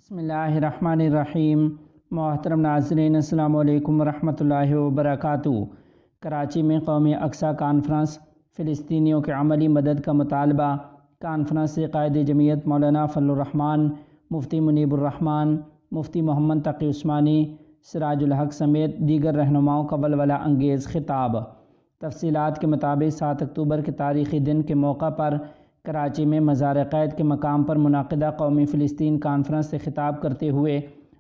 بسم اللہ الرحمن الرحیم۔ محترم ناظرین، السلام علیکم ورحمۃ اللہ وبرکاتہ۔ کراچی میں قومی اقصیٰ کانفرنس، فلسطینیوں کے عملی مدد کا مطالبہ۔ کانفرنس سے قائد جمعیت مولانا فضل الرحمان، مفتی منیب الرحمان، مفتی محمد تقی عثمانی، سراج الحق سمیت دیگر رہنماؤں کا ولولہ انگیز خطاب۔ تفصیلات کے مطابق 7 اکتوبر کے تاریخی دن کے موقع پر کراچی میں مزار قید کے مقام پر منعقدہ قومی فلسطین کانفرنس سے خطاب کرتے ہوئے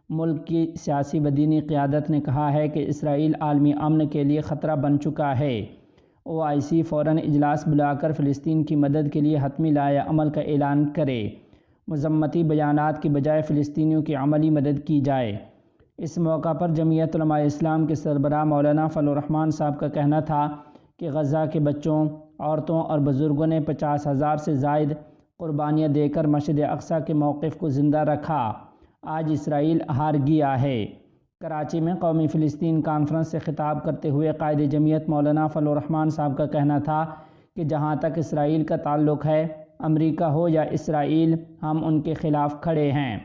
ملک کی سیاسی و دینی قیادت نے کہا ہے کہ اسرائیل عالمی امن کے لیے خطرہ بن چکا ہے۔ OIC فوراً اجلاس بلا کر فلسطین کی مدد کے لیے حتمی لائحہ عمل کا اعلان کرے۔ مذمتی بیانات کی بجائے فلسطینیوں کی عملی مدد کی جائے۔ اس موقع پر جمعیت علماء اسلام کے سربراہ مولانا فضل الرحمان صاحب کا کہنا تھا کہ غزہ کے بچوں، عورتوں اور بزرگوں نے 50,000 سے زائد قربانیاں دے کر مسجد اقصیٰ کے موقف کو زندہ رکھا۔ آج اسرائیل ہار گیا ہے۔ کراچی میں قومی فلسطین کانفرنس سے خطاب کرتے ہوئے قائد جمعیت مولانا فضل الرحمان صاحب کا کہنا تھا کہ جہاں تک اسرائیل کا تعلق ہے، امریکہ ہو یا اسرائیل، ہم ان کے خلاف کھڑے ہیں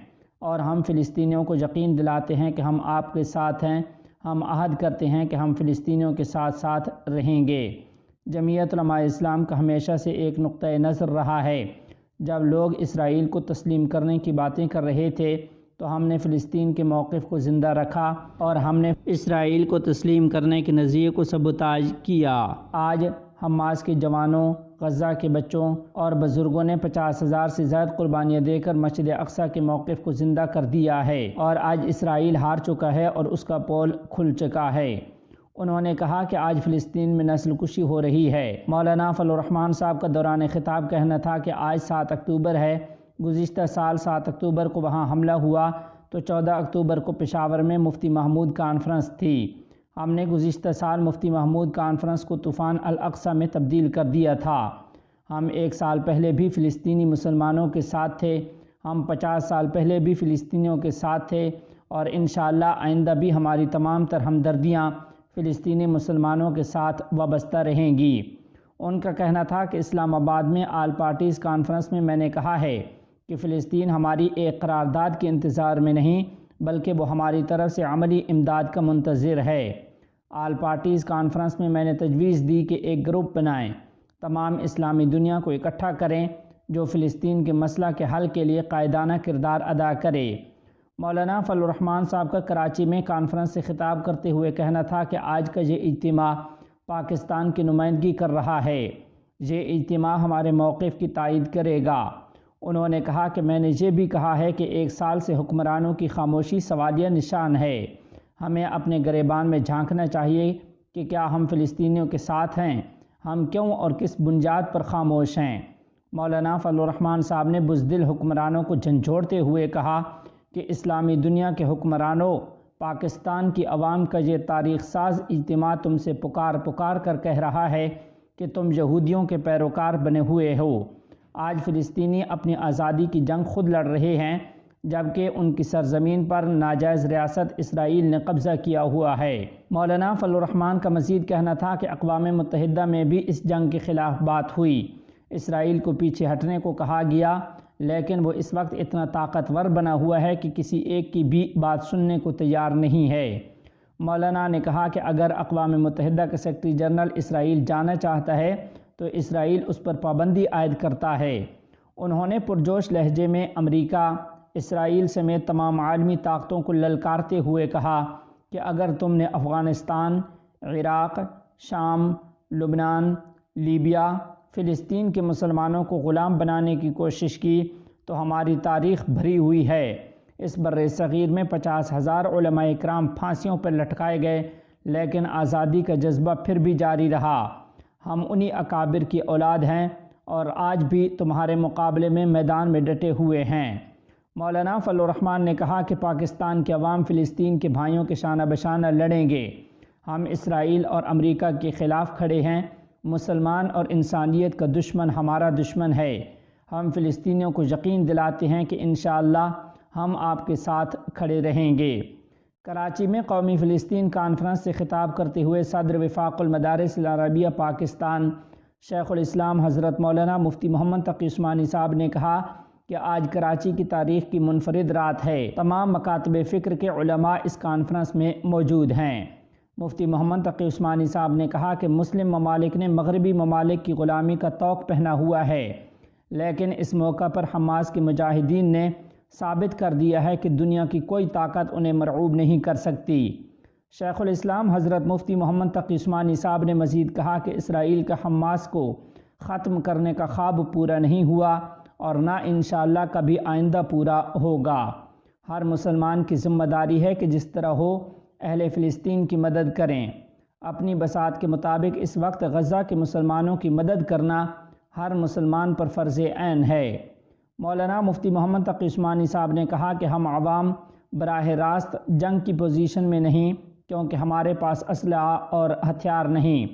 اور ہم فلسطینیوں کو یقین دلاتے ہیں کہ ہم آپ کے ساتھ ہیں۔ ہم عہد کرتے ہیں کہ ہم فلسطینیوں کے ساتھ ساتھ رہیں گے۔ جمعیت علماء اسلام کا ہمیشہ سے ایک نقطۂ نظر رہا ہے، جب لوگ اسرائیل کو تسلیم کرنے کی باتیں کر رہے تھے تو ہم نے فلسطین کے موقف کو زندہ رکھا اور ہم نے اسرائیل کو تسلیم کرنے کے نظریے کو سبوتاژ کیا۔ آج حماس کے جوانوں، غزہ کے بچوں اور بزرگوں نے 50,000 سے زائد قربانیاں دے کر مسجد اقصیٰ کے موقف کو زندہ کر دیا ہے اور آج اسرائیل ہار چکا ہے اور اس کا پول کھل چکا ہے۔ انہوں نے کہا کہ آج فلسطین میں نسل کشی ہو رہی ہے۔ مولانا فضل الرحمان صاحب کا دوران خطاب کہنا تھا کہ آج 7 اکتوبر ہے۔ گزشتہ سال 7 اکتوبر کو وہاں حملہ ہوا تو 14 اکتوبر کو پشاور میں مفتی محمود کانفرنس تھی۔ ہم نے گزشتہ سال مفتی محمود کانفرنس کو طوفان الاقصیٰ میں تبدیل کر دیا تھا۔ ہم 1 سال پہلے بھی فلسطینی مسلمانوں کے ساتھ تھے، ہم 50 سال پہلے بھی فلسطینیوں کے ساتھ تھے اور انشاءاللہ آئندہ بھی ہماری تمام تر ہمدردیاں فلسطینی مسلمانوں کے ساتھ وابستہ رہیں گی۔ ان کا کہنا تھا کہ اسلام آباد میں آل پارٹیز کانفرنس میں نے کہا ہے کہ فلسطین ہماری ایک قرارداد کے انتظار میں نہیں بلکہ وہ ہماری طرف سے عملی امداد کا منتظر ہے۔ آل پارٹیز کانفرنس میں نے تجویز دی کہ ایک گروپ بنائیں، تمام اسلامی دنیا کو اکٹھا کریں جو فلسطین کے مسئلہ کے حل کے لیے قائدانہ کردار ادا کرے۔ مولانا فضل الرحمان صاحب کا کراچی میں کانفرنس سے خطاب کرتے ہوئے کہنا تھا کہ آج کا یہ اجتماع پاکستان کی نمائندگی کر رہا ہے۔ یہ اجتماع ہمارے موقف کی تائید کرے گا۔ انہوں نے کہا کہ میں نے یہ بھی کہا ہے کہ 1 سال سے حکمرانوں کی خاموشی سوالیہ نشان ہے۔ ہمیں اپنے گریبان میں جھانکنا چاہیے کہ کیا ہم فلسطینیوں کے ساتھ ہیں؟ ہم کیوں اور کس بنیاد پر خاموش ہیں؟ مولانا فضل الرحمان صاحب نے بزدل حکمرانوں کو جھنجھوڑتے ہوئے کہا کہ اسلامی دنیا کے حکمرانوں، پاکستان کی عوام کا یہ تاریخ ساز اجتماع تم سے پکار کر کہہ رہا ہے کہ تم یہودیوں کے پیروکار بنے ہوئے ہو۔ آج فلسطینی اپنی آزادی کی جنگ خود لڑ رہے ہیں جبکہ ان کی سرزمین پر ناجائز ریاست اسرائیل نے قبضہ کیا ہوا ہے۔ مولانا فضل الرحمان کا مزید کہنا تھا کہ اقوام متحدہ میں بھی اس جنگ کے خلاف بات ہوئی، اسرائیل کو پیچھے ہٹنے کو کہا گیا، لیکن وہ اس وقت اتنا طاقتور بنا ہوا ہے کہ کسی ایک کی بھی بات سننے کو تیار نہیں ہے۔ مولانا نے کہا کہ اگر اقوام متحدہ کا سیکرٹری جنرل اسرائیل جانا چاہتا ہے تو اسرائیل اس پر پابندی عائد کرتا ہے۔ انہوں نے پرجوش لہجے میں امریکہ، اسرائیل سمیت تمام عالمی طاقتوں کو للکارتے ہوئے کہا کہ اگر تم نے افغانستان، عراق، شام، لبنان، لیبیا، فلسطین کے مسلمانوں کو غلام بنانے کی کوشش کی تو ہماری تاریخ بھری ہوئی ہے۔ اس بر صغیر میں 50,000 علماء کرام پھانسیوں پر لٹکائے گئے لیکن آزادی کا جذبہ پھر بھی جاری رہا۔ ہم انہی اکابر کی اولاد ہیں اور آج بھی تمہارے مقابلے میں میدان میں ڈٹے ہوئے ہیں۔ مولانا فضل الرحمان نے کہا کہ پاکستان کے عوام فلسطین کے بھائیوں کے شانہ بشانہ لڑیں گے۔ ہم اسرائیل اور امریکہ کے خلاف کھڑے ہیں۔ مسلمان اور انسانیت کا دشمن ہمارا دشمن ہے۔ ہم فلسطینیوں کو یقین دلاتے ہیں کہ انشاءاللہ ہم آپ کے ساتھ کھڑے رہیں گے۔ کراچی میں قومی فلسطین کانفرنس سے خطاب کرتے ہوئے صدر وفاق المدارس العربیہ پاکستان شیخ الاسلام حضرت مولانا مفتی محمد تقی عثمانی صاحب نے کہا کہ آج کراچی کی تاریخ کی منفرد رات ہے۔ تمام مکاتب فکر کے علماء اس کانفرنس میں موجود ہیں۔ مفتی محمد تقی عثمانی صاحب نے کہا کہ مسلم ممالک نے مغربی ممالک کی غلامی کا طوق پہنا ہوا ہے، لیکن اس موقع پر حماس کے مجاہدین نے ثابت کر دیا ہے کہ دنیا کی کوئی طاقت انہیں مرعوب نہیں کر سکتی۔ شیخ الاسلام حضرت مفتی محمد تقی عثمانی صاحب نے مزید کہا کہ اسرائیل کا حماس کو ختم کرنے کا خواب پورا نہیں ہوا اور نہ انشاءاللہ کبھی آئندہ پورا ہوگا۔ ہر مسلمان کی ذمہ داری ہے کہ جس طرح ہو اہل فلسطین کی مدد کریں۔ اپنی بساط کے مطابق اس وقت غزہ کے مسلمانوں کی مدد کرنا ہر مسلمان پر فرض عین ہے۔ مولانا مفتی محمد تقی عثمانی صاحب نے کہا کہ ہم عوام براہ راست جنگ کی پوزیشن میں نہیں، کیونکہ ہمارے پاس اسلحہ اور ہتھیار نہیں،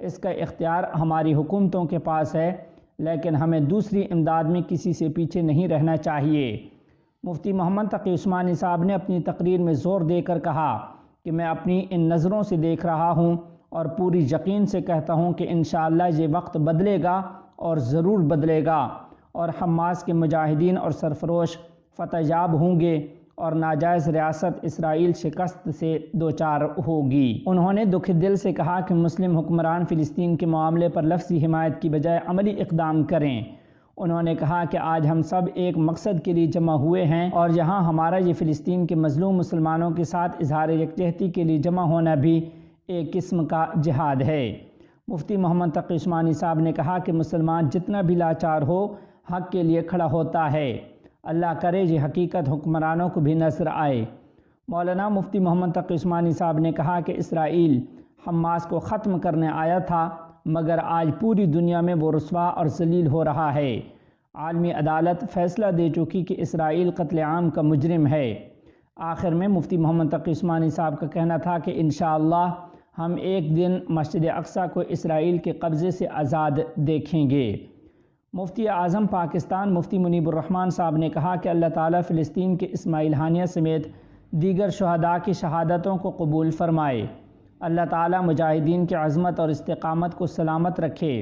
اس کا اختیار ہماری حکومتوں کے پاس ہے، لیکن ہمیں دوسری امداد میں کسی سے پیچھے نہیں رہنا چاہیے۔ مفتی محمد تقی عثمانی صاحب نے اپنی تقریر میں زور دے کر کہا کہ میں اپنی ان نظروں سے دیکھ رہا ہوں اور پوری یقین سے کہتا ہوں کہ انشاءاللہ یہ وقت بدلے گا اور ضرور بدلے گا، اور حماس کے مجاہدین اور سرفروش فتح یاب ہوں گے اور ناجائز ریاست اسرائیل شکست سے دوچار ہوگی۔ انہوں نے دکھ دل سے کہا کہ مسلم حکمران فلسطین کے معاملے پر لفظی حمایت کی بجائے عملی اقدام کریں۔ انہوں نے کہا کہ آج ہم سب ایک مقصد کے لیے جمع ہوئے ہیں، اور یہاں ہمارا یہ فلسطین کے مظلوم مسلمانوں کے ساتھ اظہار یکجہتی کے لیے جمع ہونا بھی ایک قسم کا جہاد ہے۔ مفتی محمد تقی عثمانی صاحب نے کہا کہ مسلمان جتنا بھی لاچار ہو حق کے لیے کھڑا ہوتا ہے، اللہ کرے یہ حقیقت حکمرانوں کو بھی نظر آئے۔ مولانا مفتی محمد تقی عثمانی صاحب نے کہا کہ اسرائیل حماس کو ختم کرنے آیا تھا، مگر آج پوری دنیا میں وہ رسوا اور ذلیل ہو رہا ہے۔ عالمی عدالت فیصلہ دے چکی کہ اسرائیل قتل عام کا مجرم ہے۔ آخر میں مفتی محمد تقی عثمانی صاحب کا کہنا تھا کہ انشاءاللہ ہم ایک دن مسجد اقصی کو اسرائیل کے قبضے سے آزاد دیکھیں گے۔ مفتی اعظم پاکستان مفتی منیب الرحمن صاحب نے کہا کہ اللہ تعالیٰ فلسطین کے اسماعیل ہانیہ سمیت دیگر شہداء کی شہادتوں کو قبول فرمائے۔ اللہ تعالیٰ مجاہدین کی عظمت اور استقامت کو سلامت رکھے۔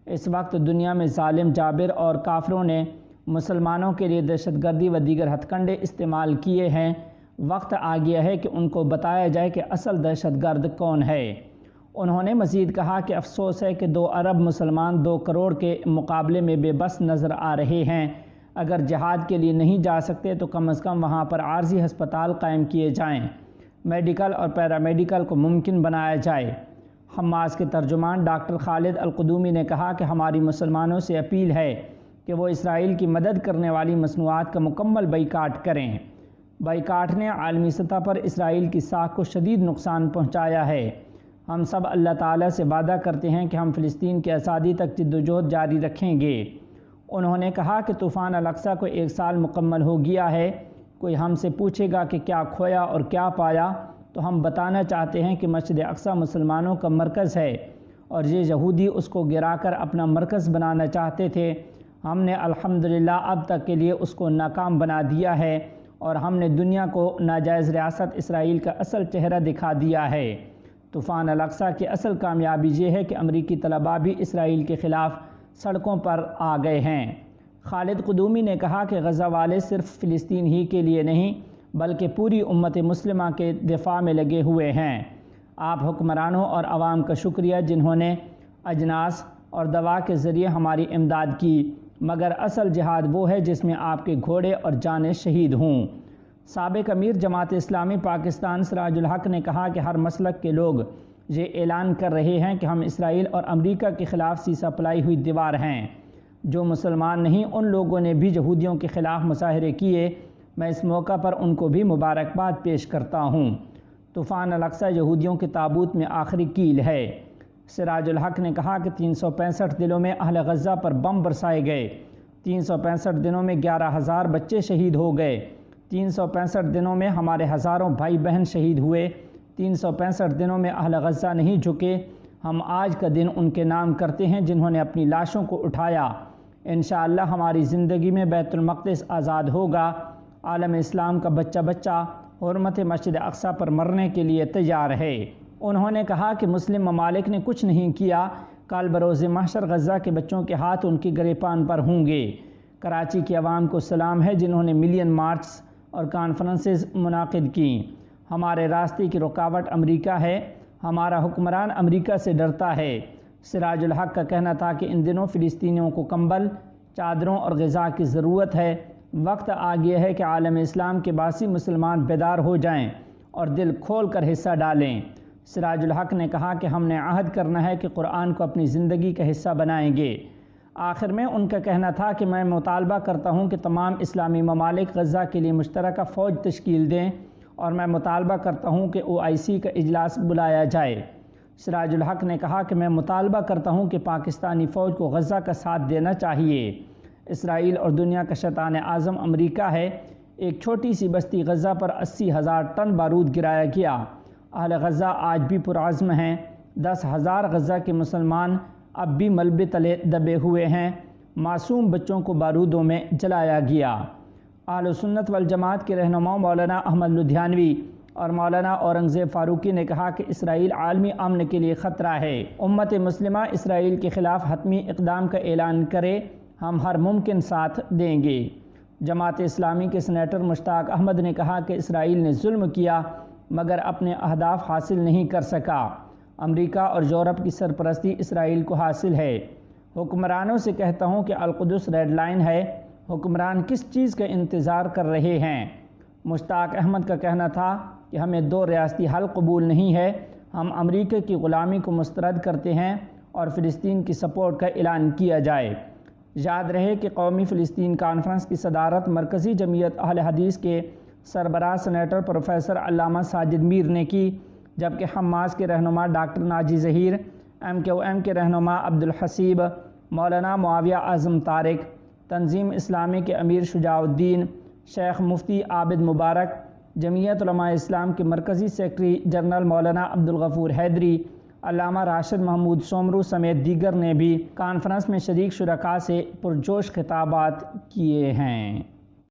اس وقت دنیا میں ظالم جابر اور کافروں نے مسلمانوں کے لیے دہشت گردی و دیگر ہتھ کنڈے استعمال کیے ہیں۔ وقت آ گیا ہے کہ ان کو بتایا جائے کہ اصل دہشت گرد کون ہے۔ انہوں نے مزید کہا کہ افسوس ہے کہ 2 ارب مسلمان 2 کروڑ کے مقابلے میں بے بس نظر آ رہے ہیں۔ اگر جہاد کے لیے نہیں جا سکتے تو کم از کم وہاں پر عارضی ہسپتال قائم کیے جائیں، میڈیکل اور پیرامیڈیکل کو ممکن بنایا جائے۔ حماس کے ترجمان ڈاکٹر خالد القدومی نے کہا کہ ہماری مسلمانوں سے اپیل ہے کہ وہ اسرائیل کی مدد کرنے والی مصنوعات کا مکمل بائیکاٹ کریں۔ بائیکاٹ نے عالمی سطح پر اسرائیل کی ساکھ کو شدید نقصان پہنچایا ہے۔ ہم سب اللہ تعالیٰ سے وعدہ کرتے ہیں کہ ہم فلسطین کی آزادی تک جدوجہد جاری رکھیں گے۔ انہوں نے کہا کہ طوفان الاقصی کو 1 سال مکمل ہو گیا ہے۔ کوئی ہم سے پوچھے گا کہ کیا کھویا اور کیا پایا تو ہم بتانا چاہتے ہیں کہ مسجد اقصی مسلمانوں کا مرکز ہے، اور یہ یہودی اس کو گرا کر اپنا مرکز بنانا چاہتے تھے۔ ہم نے الحمدللہ اب تک کے لیے اس کو ناکام بنا دیا ہے، اور ہم نے دنیا کو ناجائز ریاست اسرائیل کا اصل چہرہ دکھا دیا ہے۔ طوفان الاقصی کی اصل کامیابی یہ ہے کہ امریکی طلباء بھی اسرائیل کے خلاف سڑکوں پر آ گئے ہیں۔ خالد قدومی نے کہا کہ غزہ والے صرف فلسطین ہی کے لیے نہیں بلکہ پوری امت مسلمہ کے دفاع میں لگے ہوئے ہیں۔ آپ حکمرانوں اور عوام کا شکریہ جنہوں نے اجناس اور دوا کے ذریعے ہماری امداد کی، مگر اصل جہاد وہ ہے جس میں آپ کے گھوڑے اور جانیں شہید ہوں۔ سابق امیر جماعت اسلامی پاکستان سراج الحق نے کہا کہ ہر مسلک کے لوگ یہ اعلان کر رہے ہیں کہ ہم اسرائیل اور امریکہ کے خلاف سیسہ پلائی ہوئی دیوار ہیں۔ جو مسلمان نہیں ان لوگوں نے بھی یہودیوں کے خلاف مظاہرے کیے، میں اس موقع پر ان کو بھی مبارکباد پیش کرتا ہوں۔ طوفان الاقصی یہودیوں کے تابوت میں آخری کیل ہے۔ سراج الحق نے کہا کہ 365 دنوں میں اہل غزہ پر بم برسائے گئے، 365 دنوں میں 11,000 بچے شہید ہو گئے، 365 دنوں میں ہمارے ہزاروں بھائی بہن شہید ہوئے، 365 دنوں میں اہل غزہ نہیں جھکے۔ ہم آج کا دن ان کے نام کرتے ہیں جنہوں نے اپنی لاشوں کو اٹھایا۔ انشاءاللہ ہماری زندگی میں بیت المقدس آزاد ہوگا۔ عالم اسلام کا بچہ بچہ حرمت مسجد اقصی پر مرنے کے لیے تیار ہے۔ انہوں نے کہا کہ مسلم ممالک نے کچھ نہیں کیا، کل بروز محشر غزہ کے بچوں کے ہاتھ ان کی گریبان پر ہوں گے۔ کراچی کی عوام کو سلام ہے جنہوں نے ملین مارچ اور کانفرنسز منعقد کیں۔ ہمارے راستے کی رکاوٹ امریکہ ہے، ہمارا حکمران امریکہ سے ڈرتا ہے۔ سراج الحق کا کہنا تھا کہ ان دنوں فلسطینیوں کو کمبل، چادروں اور غذا کی ضرورت ہے۔ وقت آ گیا ہے کہ عالم اسلام کے باسی مسلمان بیدار ہو جائیں اور دل کھول کر حصہ ڈالیں۔ سراج الحق نے کہا کہ ہم نے عہد کرنا ہے کہ قرآن کو اپنی زندگی کا حصہ بنائیں گے۔ آخر میں ان کا کہنا تھا کہ میں مطالبہ کرتا ہوں کہ تمام اسلامی ممالک غزہ کے لیے مشترکہ فوج تشکیل دیں اور میں مطالبہ کرتا ہوں کہ OIC کا اجلاس بلایا جائے۔ سراج الحق نے کہا کہ میں مطالبہ کرتا ہوں کہ پاکستانی فوج کو غزہ کا ساتھ دینا چاہیے۔ اسرائیل اور دنیا کا شیطان اعظم امریکہ ہے۔ ایک چھوٹی سی بستی غزہ پر 80,000 ٹن بارود گرایا گیا۔ اہل غزہ آج بھی پرعزم ہیں۔ 10,000 غزہ کے مسلمان اب بھی ملبے تلے دبے ہوئے ہیں۔ معصوم بچوں کو بارودوں میں جلایا گیا۔ اہل سنت والجماعت کے رہنما مولانا احمد لدھیانوی اور مولانا اورنگزیب فاروقی نے کہا کہ اسرائیل عالمی امن کے لیے خطرہ ہے۔ امت مسلمہ اسرائیل کے خلاف حتمی اقدام کا اعلان کرے، ہم ہر ممکن ساتھ دیں گے۔ جماعت اسلامی کے سینیٹر مشتاق احمد نے کہا کہ اسرائیل نے ظلم کیا مگر اپنے اہداف حاصل نہیں کر سکا۔ امریکہ اور یورپ کی سرپرستی اسرائیل کو حاصل ہے۔ حکمرانوں سے کہتا ہوں کہ القدس ریڈ لائن ہے، حکمران کس چیز کا انتظار کر رہے ہیں؟ مشتاق احمد کا کہنا تھا کہ ہمیں 2 ریاستی حل قبول نہیں ہے، ہم امریکہ کی غلامی کو مسترد کرتے ہیں اور فلسطین کی سپورٹ کا اعلان کیا جائے۔ یاد رہے کہ قومی فلسطین کانفرنس کی صدارت مرکزی جمعیت اہل حدیث کے سربراہ سینیٹر پروفیسر علامہ ساجد میر نے کی، جبکہ حماس کے رہنما ڈاکٹر ناجی ظہیر، MQM کے رہنما عبدالحسیب، مولانا معاویہ اعظم طارق، تنظیم اسلامی کے امیر شجاع الدین، شیخ مفتی عابد مبارک، جمعیت علماء اسلام کے مرکزی سیکرٹری جنرل مولانا عبدالغفور حیدری، علامہ راشد محمود سومرو سمیت دیگر نے بھی کانفرنس میں شریک شرکاء سے پرجوش خطابات کیے ہیں۔